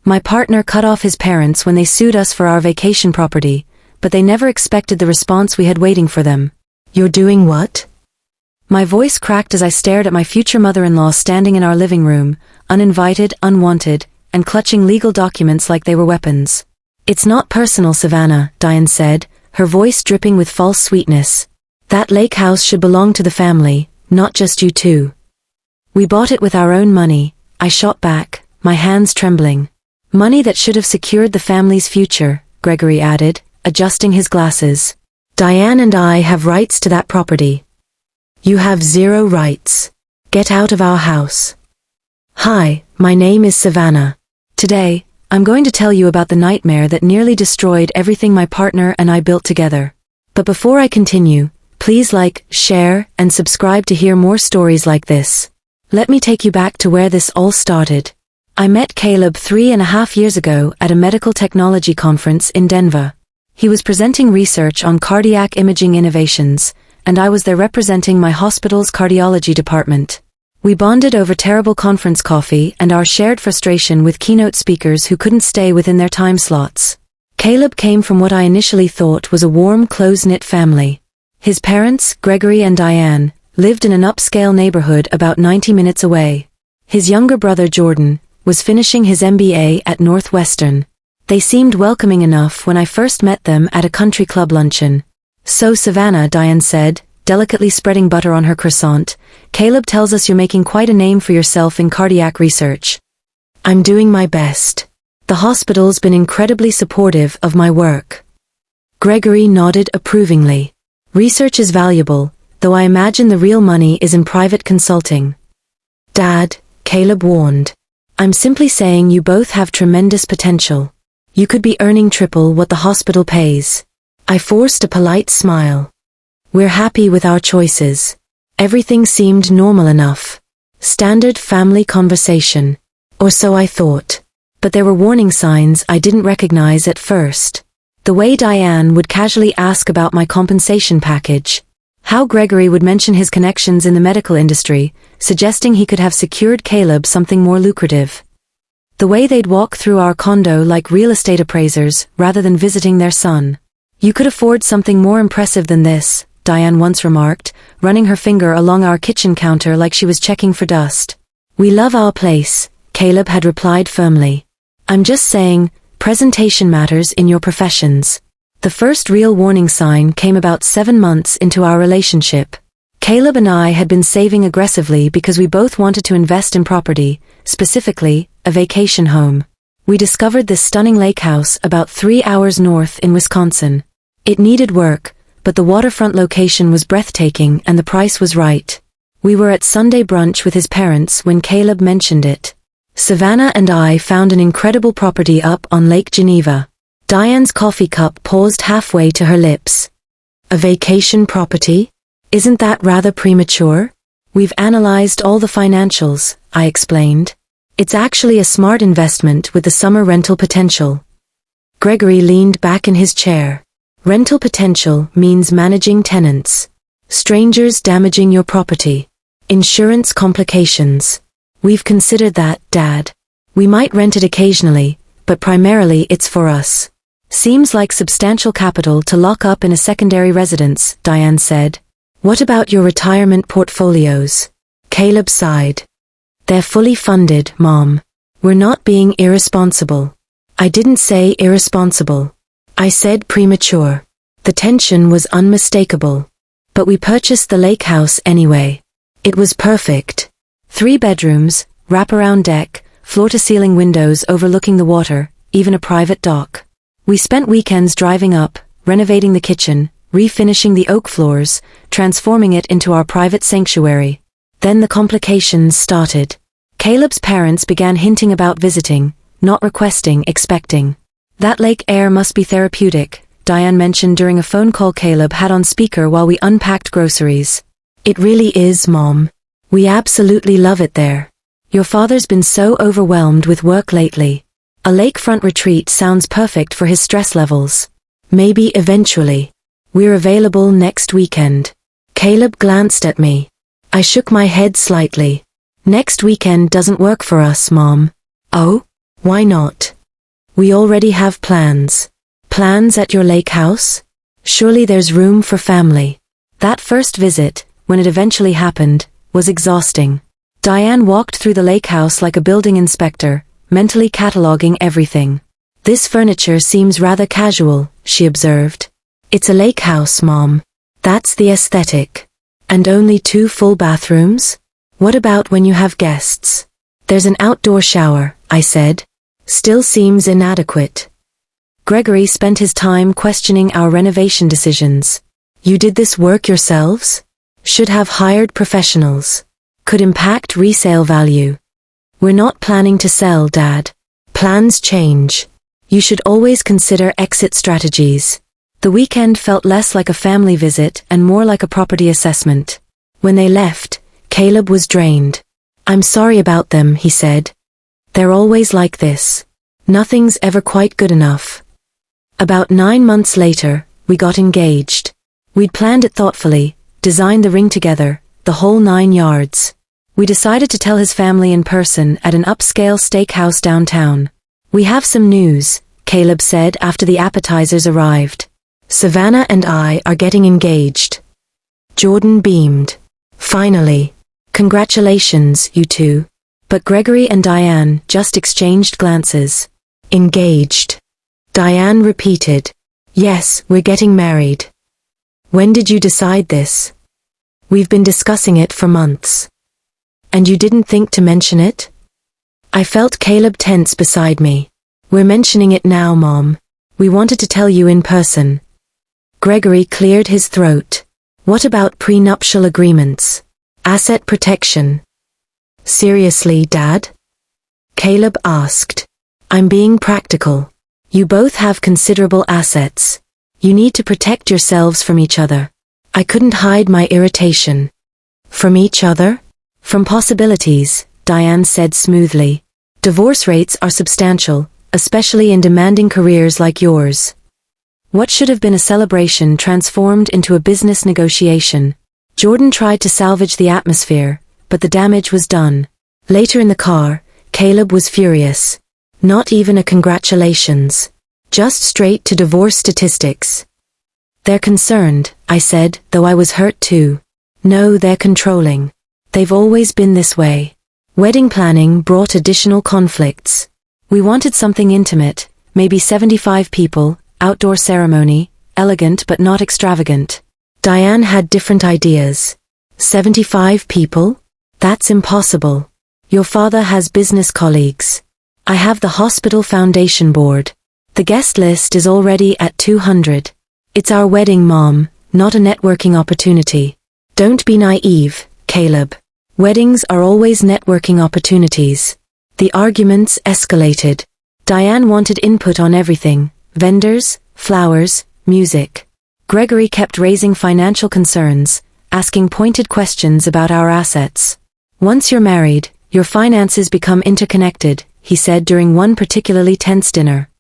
My partner cut off his parents when they sued us for our vacation property, but they never expected the response we had waiting for them. You're doing what? My voice cracked as I stared at my future mother-in-law standing in our living room, uninvited, unwanted, and clutching legal documents like they were weapons. It's not personal, Savannah, Diane said, her voice dripping with false sweetness. That lake house should belong to the family, not just you two. We bought it with our own money, I shot back, my hands trembling. Money that should have secured the family's future, Gregory added, adjusting his glasses. Diane and I have rights to that property. You have zero rights. Get out of our house. Hi, my name is Savannah. Today, I'm going to tell you about the nightmare that nearly destroyed everything my partner and I built together. But before I continue, please like, share, and subscribe to hear more stories like this. Let me take you back to where this all started. I met Caleb 3.5 years ago at a medical technology conference in Denver. He was presenting research on cardiac imaging innovations, and I was there representing my hospital's cardiology department. We bonded over terrible conference coffee and our shared frustration with keynote speakers who couldn't stay within their time slots. Caleb came from what I initially thought was a warm, close-knit family. His parents, Gregory and Diane, lived in an upscale neighborhood about 90 minutes away. His younger brother, Jordan, was finishing his MBA at Northwestern. They seemed welcoming enough when I first met them at a country club luncheon. So Savannah, Diane said, delicately spreading butter on her croissant, Caleb tells us you're making quite a name for yourself in cardiac research. I'm doing my best. The hospital's been incredibly supportive of my work. Gregory nodded approvingly. Research is valuable, though I imagine the real money is in private consulting. Dad, Caleb warned. I'm simply saying you both have tremendous potential. You could be earning triple what the hospital pays. I forced a polite smile. We're happy with our choices. Everything seemed normal enough. Standard family conversation. Or so I thought. But there were warning signs I didn't recognize at first. The way Diane would casually ask about my compensation package. How Gregory would mention his connections in the medical industry, suggesting he could have secured Caleb something more lucrative. The way they'd walk through our condo like real estate appraisers, rather than visiting their son. You could afford something more impressive than this, Diane once remarked, running her finger along our kitchen counter like she was checking for dust. We love our place, Caleb had replied firmly. I'm just saying, presentation matters in your professions. The first real warning sign came about 7 months into our relationship. Caleb and I had been saving aggressively because we both wanted to invest in property, specifically, a vacation home. We discovered this stunning lake house about 3 hours north in Wisconsin. It needed work, but the waterfront location was breathtaking and the price was right. We were at Sunday brunch with his parents when Caleb mentioned it. Savannah and I found an incredible property up on Lake Geneva. Diane's coffee cup paused halfway to her lips. A vacation property? Isn't that rather premature? We've analyzed all the financials, I explained. It's actually a smart investment with the summer rental potential. Gregory leaned back in his chair. Rental potential means managing tenants. Strangers damaging your property. Insurance complications. We've considered that, Dad. We might rent it occasionally, but primarily it's for us. Seems like substantial capital to lock up in a secondary residence, Diane said. What about your retirement portfolios? Caleb sighed. They're fully funded, Mom. We're not being irresponsible. I didn't say irresponsible. I said premature. The tension was unmistakable. But we purchased the lake house anyway. It was perfect. 3 bedrooms, wraparound deck, floor-to-ceiling windows overlooking the water, even a private dock. We spent weekends driving up, renovating the kitchen, refinishing the oak floors, transforming it into our private sanctuary. Then the complications started. Caleb's parents began hinting about visiting, not requesting, expecting. That lake air must be therapeutic, Diane mentioned during a phone call Caleb had on speaker while we unpacked groceries. It really is, Mom. We absolutely love it there. Your father's been so overwhelmed with work lately. A lakefront retreat sounds perfect for his stress levels. Maybe eventually. We're available next weekend. Caleb glanced at me. I shook my head slightly. Next weekend doesn't work for us, Mom. Oh? Why not? We already have plans. Plans at your lake house? Surely there's room for family. That first visit, when it eventually happened, was exhausting. Diane walked through the lake house like a building inspector, mentally cataloging everything. This furniture seems rather casual, she observed. It's a lake house, Mom. That's the aesthetic. And only 2 full bathrooms? What about when you have guests? There's an outdoor shower, I said. Still seems inadequate. Gregory spent his time questioning our renovation decisions. You did this work yourselves? Should have hired professionals. Could impact resale value. We're not planning to sell, Dad. Plans change. You should always consider exit strategies. The weekend felt less like a family visit and more like a property assessment. When they left, Caleb was drained. I'm sorry about them, he said. They're always like this. Nothing's ever quite good enough. About 9 months later, we got engaged. We'd planned it thoughtfully, designed the ring together, the whole 9 yards. We decided to tell his family in person at an upscale steakhouse downtown. We have some news, Caleb said after the appetizers arrived. Savannah and I are getting engaged. Jordan beamed. Finally. Congratulations, you two. But Gregory and Diane just exchanged glances. Engaged. Diane repeated. Yes, we're getting married. When did you decide this? We've been discussing it for months. And you didn't think to mention it? I felt Caleb tense beside me. We're mentioning it now, Mom. We wanted to tell you in person. Gregory cleared his throat. What about prenuptial agreements? Asset protection? Seriously, Dad? Caleb asked. I'm being practical. You both have considerable assets. You need to protect yourselves from each other. I couldn't hide my irritation. From each other? From possibilities, Diane said smoothly. Divorce rates are substantial, especially in demanding careers like yours. What should have been a celebration transformed into a business negotiation. Jordan tried to salvage the atmosphere, but the damage was done. Later in the car, Caleb was furious. Not even a congratulations. Just straight to divorce statistics. They're concerned, I said, though I was hurt too. No, they're controlling. They've always been this way. Wedding planning brought additional conflicts. We wanted something intimate, maybe 75 people, outdoor ceremony, elegant but not extravagant. Diane had different ideas. 75 people? That's impossible. Your father has business colleagues. I have the hospital foundation board. The guest list is already at 200. It's our wedding, Mom, not a networking opportunity. Don't be naive, Caleb. Weddings are always networking opportunities. The arguments escalated. Diane wanted input on everything, vendors, flowers, music. Gregory kept raising financial concerns, asking pointed questions about our assets. Once you're married, your finances become interconnected, he said during one particularly tense dinner.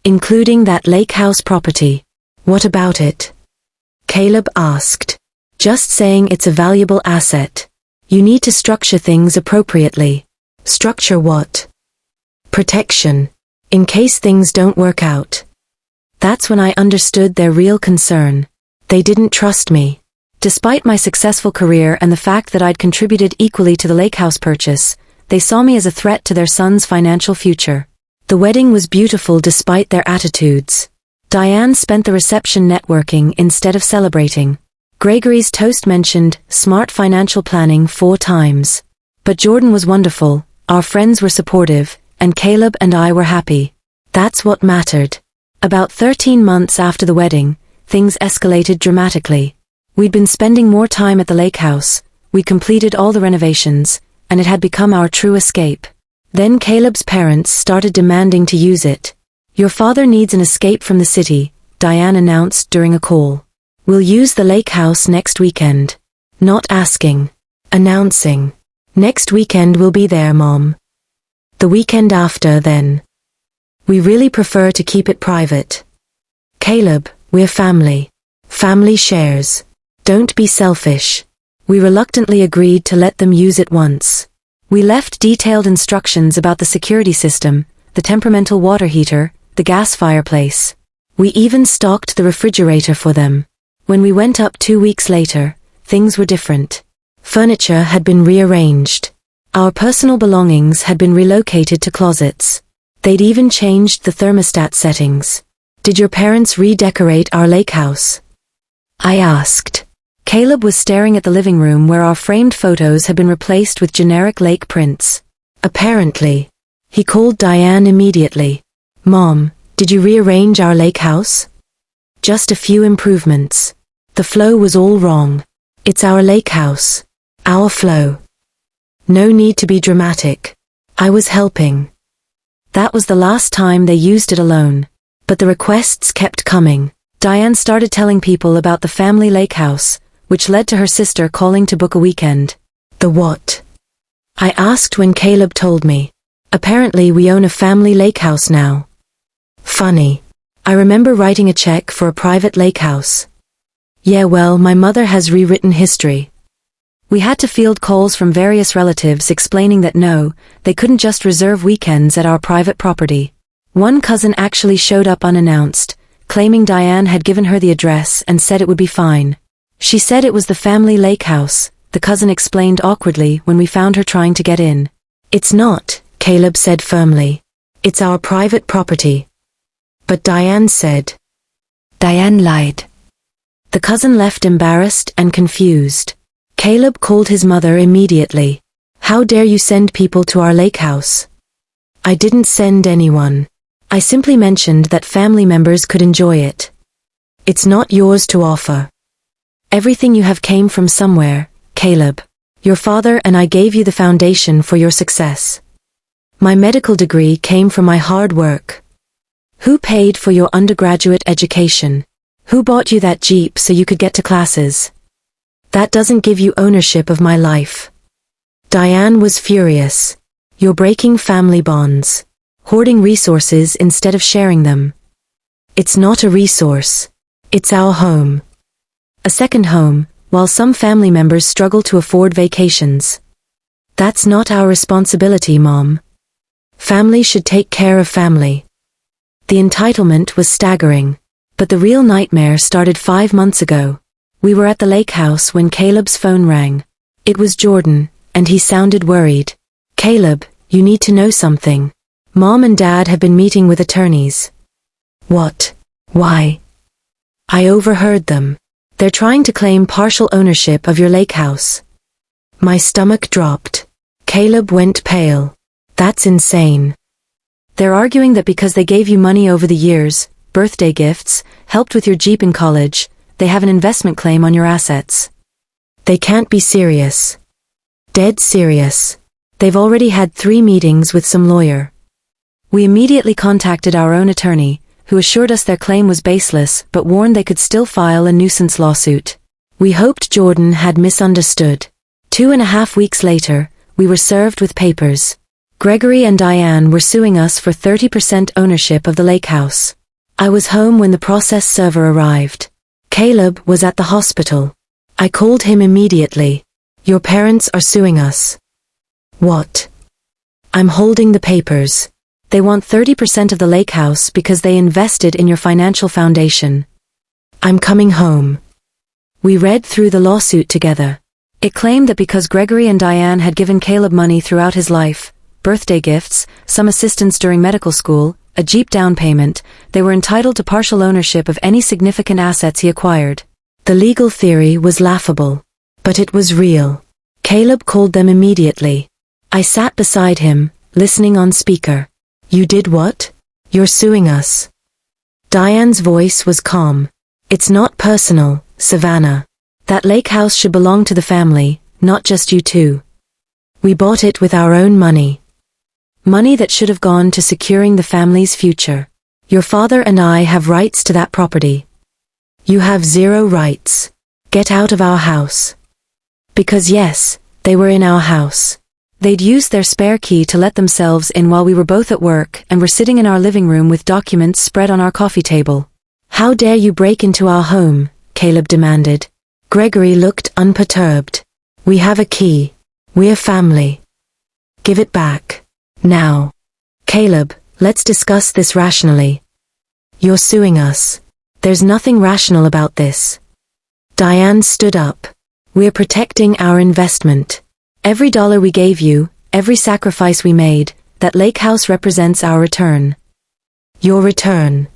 Including that lake house property. What about it? Caleb asked. Just saying it's a valuable asset. You need to structure things appropriately. Structure what? Protection. In case things don't work out. That's when I understood their real concern. They didn't trust me. Despite my successful career and the fact that I'd contributed equally to the lake house purchase, they saw me as a threat to their son's financial future. The wedding was beautiful despite their attitudes. Diane spent the reception networking instead of celebrating. Gregory's toast mentioned smart financial planning 4 times. But Jordan was wonderful, our friends were supportive, and Caleb and I were happy. That's what mattered. About 13 months after the wedding, things escalated dramatically. We'd been spending more time at the lake house, we completed all the renovations, and it had become our true escape. Then Caleb's parents started demanding to use it. Your father needs an escape from the city, Diane announced during a call. We'll use the lake house next weekend. Not asking. Announcing. Next weekend we'll be there, Mom. The weekend after, then. We really prefer to keep it private. Caleb, we're family. Family shares. Don't be selfish. We reluctantly agreed to let them use it once. We left detailed instructions about the security system, the temperamental water heater, the gas fireplace. We even stocked the refrigerator for them. When we went up 2 weeks later, things were different. Furniture had been rearranged. Our personal belongings had been relocated to closets. They'd even changed the thermostat settings. Did your parents redecorate our lake house? I asked. Caleb was staring at the living room where our framed photos had been replaced with generic lake prints. Apparently. He called Diane immediately. Mom, did you rearrange our lake house? Just a few improvements. The flow was all wrong. It's our lake house. Our flow. No need to be dramatic. I was helping. That was the last time they used it alone. But the requests kept coming. Diane started telling people about the family lake house, which led to her sister calling to book a weekend. The what? I asked when Caleb told me. Apparently we own a family lake house now. Funny. I remember writing a check for a private lake house. Yeah, well, my mother has rewritten history. We had to field calls from various relatives explaining that no, they couldn't just reserve weekends at our private property. One cousin actually showed up unannounced, claiming Diane had given her the address and said it would be fine. She said it was the family lake house, the cousin explained awkwardly when we found her trying to get in. It's not, Caleb said firmly. It's our private property. But Diane said. Diane lied. The cousin left embarrassed and confused. Caleb called his mother immediately. How dare you send people to our lake house? I didn't send anyone. I simply mentioned that family members could enjoy it. It's not yours to offer. Everything you have came from somewhere, Caleb. Your father and I gave you the foundation for your success. My medical degree came from my hard work. Who paid for your undergraduate education? Who bought you that Jeep so you could get to classes? That doesn't give you ownership of my life. Diane was furious. You're breaking family bonds. Hoarding resources instead of sharing them. It's not a resource. It's our home. A second home, while some family members struggle to afford vacations. That's not our responsibility, Mom. Family should take care of family. The entitlement was staggering. But the real nightmare started 5 months ago. We were at the lake house when Caleb's phone rang. It was Jordan, and he sounded worried. Caleb, you need to know something. Mom and Dad have been meeting with attorneys. What? Why? I overheard them. They're trying to claim partial ownership of your lake house. My stomach dropped. Caleb went pale. That's insane. They're arguing that because they gave you money over the years, birthday gifts, helped with your Jeep in college, they have an investment claim on your assets. They can't be serious. Dead serious. They've already had 3 meetings with some lawyer. We immediately contacted our own attorney, who assured us their claim was baseless but warned they could still file a nuisance lawsuit. We hoped Jordan had misunderstood. 2.5 weeks later, we were served with papers. Gregory and Diane were suing us for 30% ownership of the lake house. I was home when the process server arrived. Caleb was at the hospital. I called him immediately. Your parents are suing us. What? I'm holding the papers. They want 30% of the lake house because they invested in your financial foundation. I'm coming home. We read through the lawsuit together. It claimed that because Gregory and Diane had given Caleb money throughout his life, birthday gifts, some assistance during medical school, a Jeep down payment, they were entitled to partial ownership of any significant assets he acquired. The legal theory was laughable. But it was real. Caleb called them immediately. I sat beside him, listening on speaker. You did what? You're suing us. Diane's voice was calm. It's not personal, Savannah. That lake house should belong to the family, not just you two. We bought it with our own money. Money that should have gone to securing the family's future. Your father and I have rights to that property. You have 0 rights. Get out of our house. Because yes, they were in our house. They'd used their spare key to let themselves in while we were both at work and were sitting in our living room with documents spread on our coffee table. How dare you break into our home? Caleb demanded. Gregory looked unperturbed. We have a key. We're family. Give it back. Now. Caleb, let's discuss this rationally. You're suing us. There's nothing rational about this. Diane stood up. We're protecting our investment. Every dollar we gave you, every sacrifice we made, that lake house represents our return. Your return.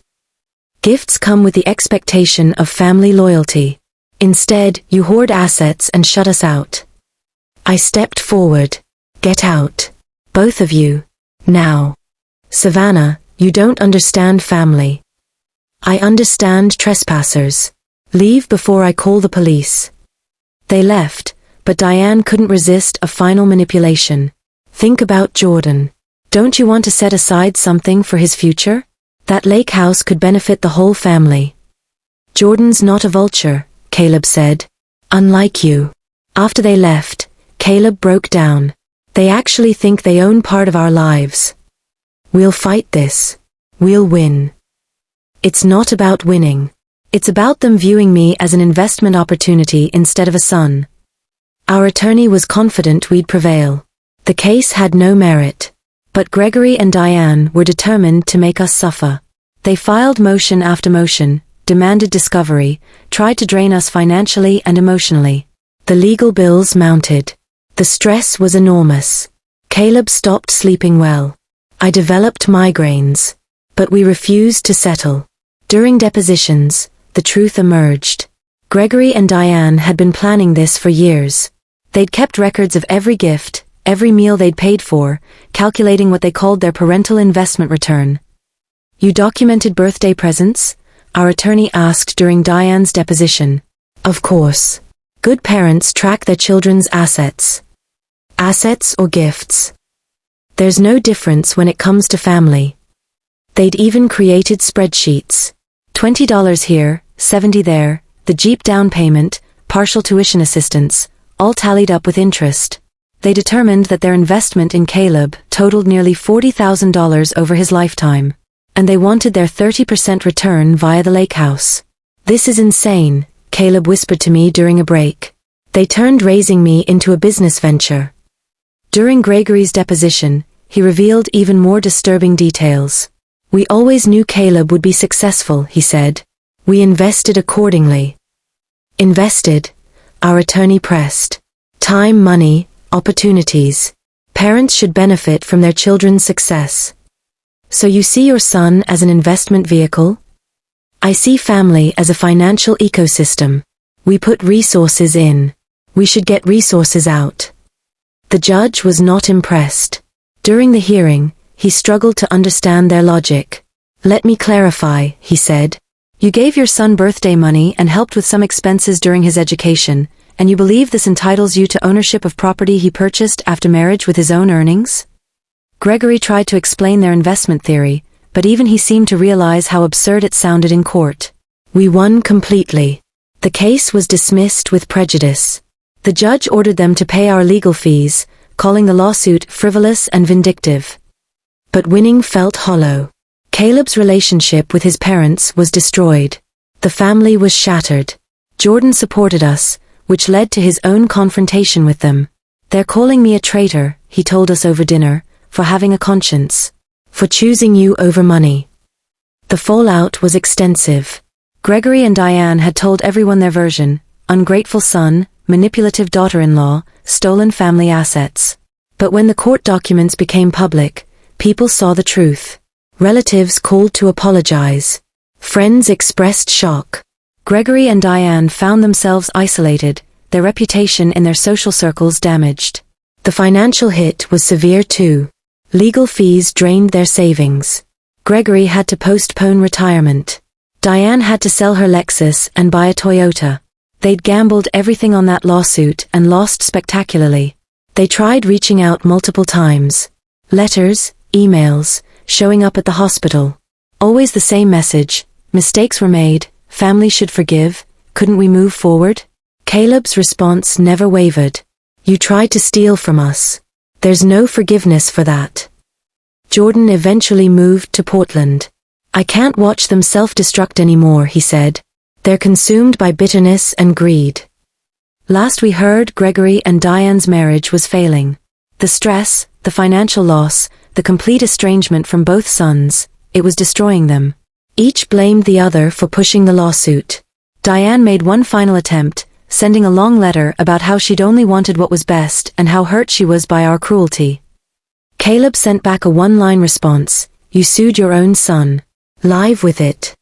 Gifts come with the expectation of family loyalty. Instead, you hoard assets and shut us out. I stepped forward. Get out. Both of you. Now. Savannah, you don't understand family. I understand trespassers. Leave before I call the police. They left, but Diane couldn't resist a final manipulation. Think about Jordan. Don't you want to set aside something for his future? That lake house could benefit the whole family. Jordan's not a vulture, Caleb said. Unlike you. After they left, Caleb broke down. They actually think they own part of our lives. We'll fight this. We'll win. It's not about winning. It's about them viewing me as an investment opportunity instead of a son. Our attorney was confident we'd prevail. The case had no merit. But Gregory and Diane were determined to make us suffer. They filed motion after motion, demanded discovery, tried to drain us financially and emotionally. The legal bills mounted. The stress was enormous. Caleb stopped sleeping well. I developed migraines. But we refused to settle. During depositions, the truth emerged. Gregory and Diane had been planning this for years. They'd kept records of every gift, every meal they'd paid for, calculating what they called their parental investment return. You documented birthday presents? Our attorney asked during Diane's deposition. Of course. Good parents track their children's assets. Assets or gifts. There's no difference when it comes to family. They'd even created spreadsheets. $20 here, $70 there, the Jeep down payment, partial tuition assistance, all tallied up with interest. They determined that their investment in Caleb totaled nearly $40,000 over his lifetime. And they wanted their 30% return via the lake house. This is insane, Caleb whispered to me during a break. They turned raising me into a business venture. During Gregory's deposition, he revealed even more disturbing details. We always knew Caleb would be successful, he said. We invested accordingly. Invested? Our attorney pressed. Time, money, opportunities. Parents should benefit from their children's success. So you see your son as an investment vehicle? I see family as a financial ecosystem. We put resources in. We should get resources out. The judge was not impressed. During the hearing, he struggled to understand their logic. Let me clarify, he said. You gave your son birthday money and helped with some expenses during his education, and you believe this entitles you to ownership of property he purchased after marriage with his own earnings? Gregory tried to explain their investment theory, but even he seemed to realize how absurd it sounded in court. We won completely. The case was dismissed with prejudice. The judge ordered them to pay our legal fees, calling the lawsuit frivolous and vindictive. But winning felt hollow. Caleb's relationship with his parents was destroyed. The family was shattered. Jordan supported us, which led to his own confrontation with them. They're calling me a traitor, he told us over dinner, for having a conscience. For choosing you over money. The fallout was extensive. Gregory and Diane had told everyone their version: ungrateful son, manipulative daughter-in-law, stolen family assets. But when the court documents became public, people saw the truth. Relatives called to apologize. Friends expressed shock. Gregory and Diane found themselves isolated, their reputation in their social circles damaged. The financial hit was severe too. Legal fees drained their savings. Gregory had to postpone retirement. Diane had to sell her Lexus and buy a Toyota. They'd gambled everything on that lawsuit and lost spectacularly. They tried reaching out multiple times. Letters, emails, showing up at the hospital. Always the same message: mistakes were made, family should forgive, couldn't we move forward? Caleb's response never wavered. You tried to steal from us. There's no forgiveness for that. Jordan eventually moved to Portland. I can't watch them self-destruct anymore, he said. They're consumed by bitterness and greed. Last we heard, Gregory and Diane's marriage was failing. The stress, the financial loss, the complete estrangement from both sons, it was destroying them. Each blamed the other for pushing the lawsuit. Diane made one final attempt, sending a long letter about how she'd only wanted what was best and how hurt she was by our cruelty. Caleb sent back a one-line response, "You sued your own son. Live with it.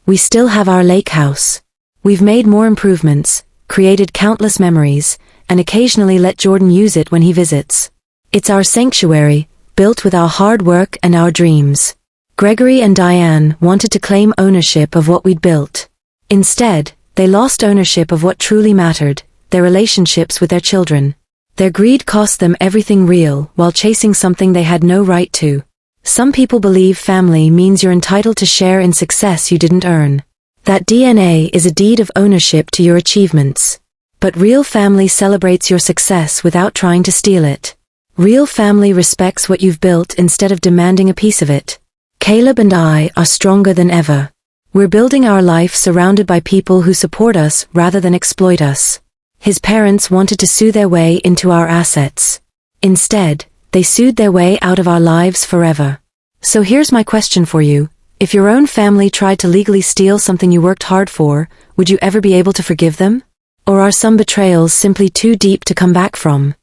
We still have our lake house. We've made more improvements, created countless memories, and occasionally let Jordan use it when he visits. It's our sanctuary, built with our hard work and our dreams." Gregory and Diane wanted to claim ownership of what we'd built. Instead, they lost ownership of what truly mattered, their relationships with their children. Their greed cost them everything real while chasing something they had no right to. Some people believe family means you're entitled to share in success you didn't earn. That DNA is a deed of ownership to your achievements. But real family celebrates your success without trying to steal it. Real family respects what you've built instead of demanding a piece of it. Caleb and I are stronger than ever. We're building our life surrounded by people who support us rather than exploit us. His parents wanted to sue their way into our assets. Instead, they sued their way out of our lives forever. So here's my question for you. If your own family tried to legally steal something you worked hard for, would you ever be able to forgive them? Or are some betrayals simply too deep to come back from?